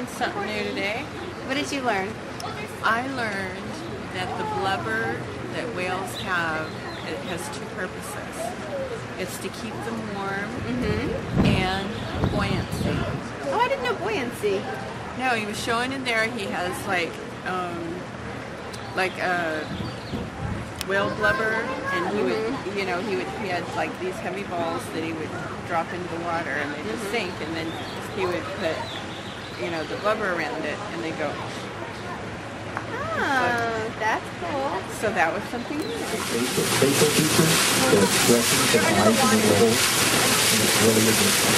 learned something new today. What did you learn? I learned that the blubber that whales have, it has two purposes. It's to keep them warm and buoyancy. Oh, I didn't know buoyancy. No, he was showing in there he has like a whale blubber, and he would, he had like these heavy balls that he would drop into the water and they just sink, and then he would put, the blubber around it and they go. Oh, that's cool. So that was something new. Facial features, the expressions of eyes and the little, and it's really interesting.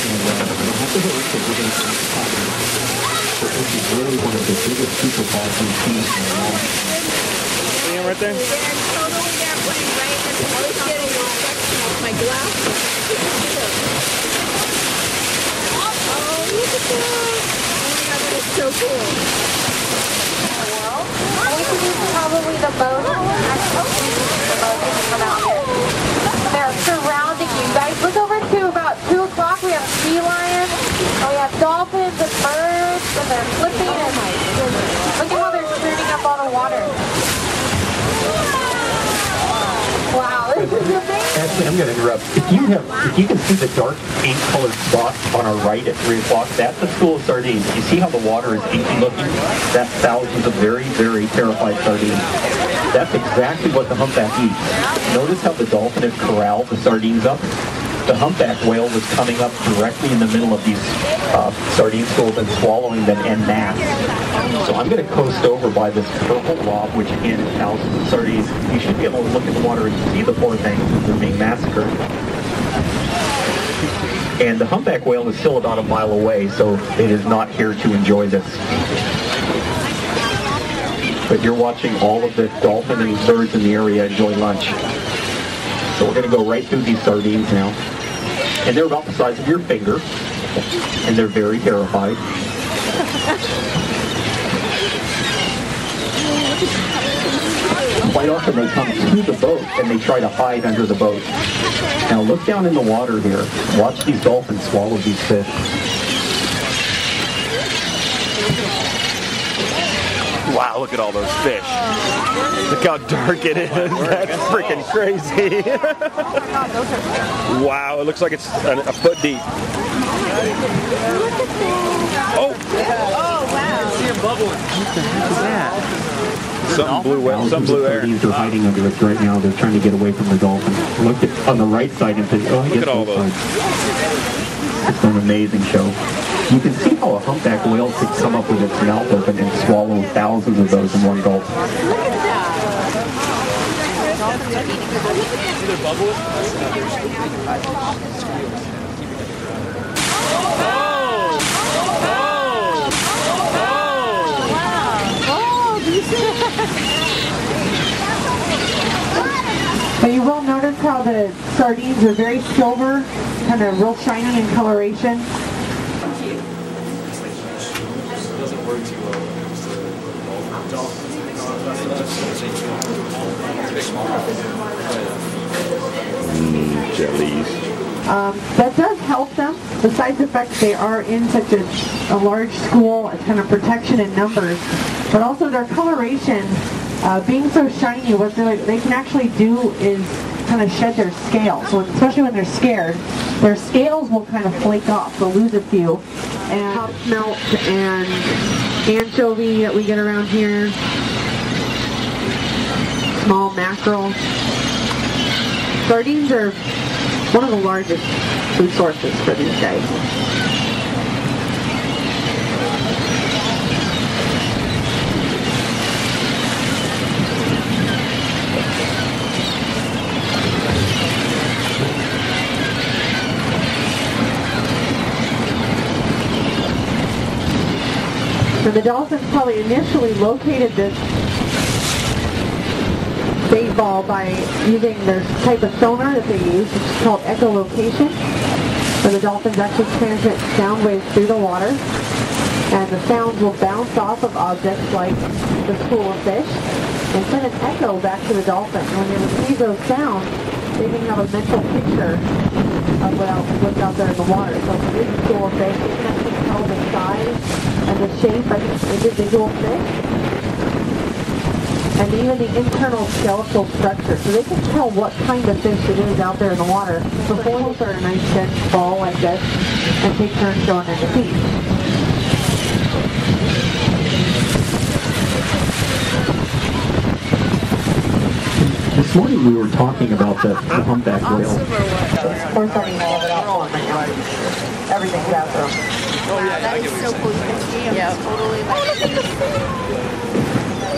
And you don't have to hurry because we're going to talk about it. But this is really one of the biggest super balls we've seen in a long time. See him right there? They're totally there playing right in the I was getting a section of my glasses. Oh, look at that. Oh my God, that is so cool. This is probably the most come out here. They're surrounding you guys. Look over to about 2 o'clock. We have sea lions, and we have dolphins and birds, and they're flipping. And look at how they're shooting up all the water. Wow, this is amazing. Actually, I'm going to interrupt. If you can see the dark ink-colored spot on our right at 3 o'clock, that's the school of sardines. You see how the water is inky looking? That's thousands of very, very terrified sardines. That's exactly what the humpback eats. Notice how the dolphin has corralled the sardines up? The humpback whale was coming up directly in the middle of these sardine schools and swallowing them en masse. So I'm going to coast over by this purple blob, which again is thousands of sardines. You should be able to look at the water and see the poor things as they're being massacred. And the humpback whale is still about a mile away, so it is not here to enjoy this. But you're watching all of the dolphin and birds in the area enjoy lunch. So we're going to go right through these sardines now. And they're about the size of your finger. And they're very terrified. Quite often they come to the boat and they try to hide under the boat. Now look down in the water here. Watch these dolphins swallow these fish. Wow, look at all those fish. Look how dark it is. That's freaking crazy. Wow, it looks like it's a foot deep. Oh! Oh, wow. See a bubble. What's that? Some blue air. Sardines are hiding under it right now. They're trying to get away from the dolphin. Look at on the right side and think, oh, look at all those. It's an amazing show. You can see how a humpback whale could come up with its mouth open and swallow thousands of those in one gulp. But you will notice how the sardines are very silver, kind of real shiny in coloration. Doesn't work too well when it comes to Jellies. That does help them. Besides the fact that they are in such a large school, it's kind of protection in numbers, but also their coloration, being so shiny, what they can actually do is kind of shed their scales. So especially when they're scared, their scales will kind of flake off. They'll lose a few. And top smelt and anchovy that we get around here, small mackerel. Sardines are one of the largest food sources for these guys. And the dolphins probably initially located this bait ball by using their type of sonar that they use, which is called echolocation, where the dolphins actually transmit sound waves through the water, and the sounds will bounce off of objects like the school of fish and send an echo back to the dolphin. When they receive those sounds, they can have a mental picture of whale, what's out there in the water. So it's a really cool fish. You can actually tell the size and the shape of each individual fish. And even the internal skeletal structure. So they can tell what kind of fish it is out there in the water before they start a nice dense ball like this and take turns going in the feed. This morning we were talking about the humpback whale. We're starting to have it out for them right now. Everything's out there. That is so cool. You can see them totally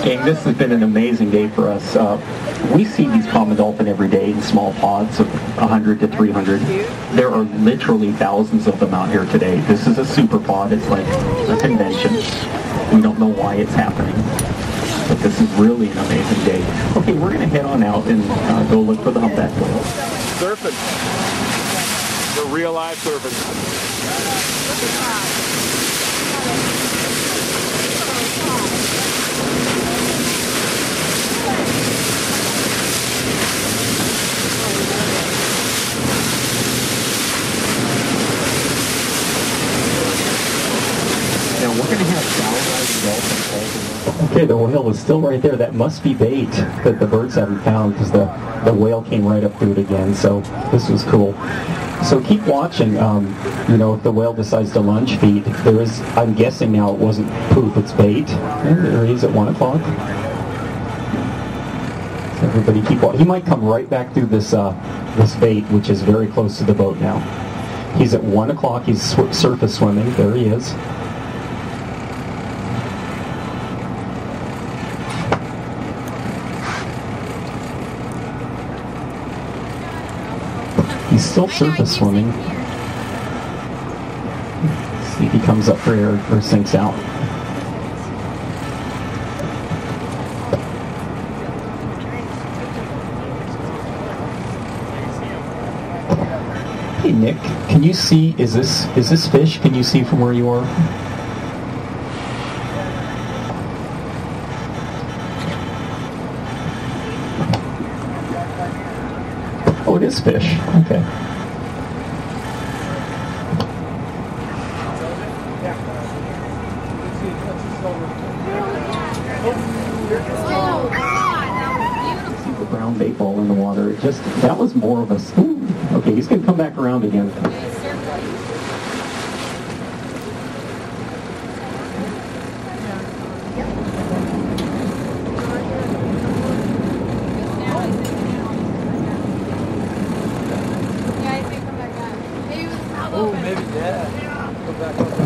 Gang, this has been an amazing day for us. We see these common dolphin every day in small pods of 100 to 300. There are literally thousands of them out here today. This is a super pod. It's like a convention. We don't know why it's happening. But this is really an amazing day. Okay, we're going to head on out and go look for the humpback whale. Surfing. The real life surfing. Now we're going to have dolphins. Okay, the whale is still right there. That must be bait that the birds haven't found because the whale came right up to it again. So this was cool. So keep watching. You know, if the whale decides to lunge feed, there is. I'm guessing now it wasn't poop; it's bait. And there he is at 1 o'clock. So everybody keep watching. He might come right back through this this bait, which is very close to the boat now. He's at 1 o'clock. He's surface swimming. There he is. He's still surface swimming. See if he comes up for air or sinks out. Hey Nick, can you see? Is this fish? Can you see from where you are? Oh, it is fish. Okay. The brown bait ball in the water. It just, that was more of a spoon. Okay, he's going to come back around again.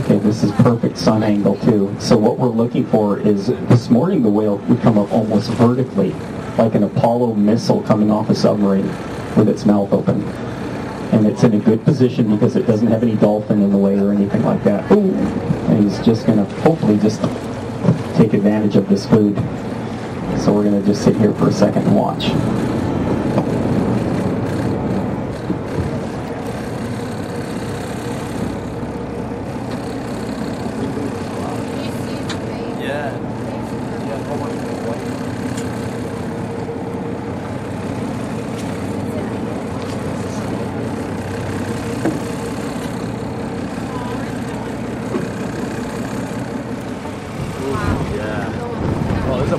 Okay, this is perfect sun angle too. So what we're looking for is, this morning the whale would come up almost vertically, like an Apollo missile coming off a submarine with its mouth open. And it's in a good position because it doesn't have any dolphin in the way or anything like that. Ooh. And he's just going to hopefully just take advantage of this food. So we're going to just sit here for a second and watch.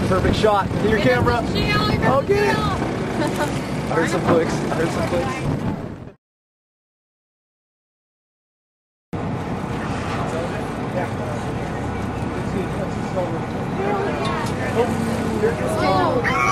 Perfect shot. Get your camera. Okay. I heard some clicks. Oh,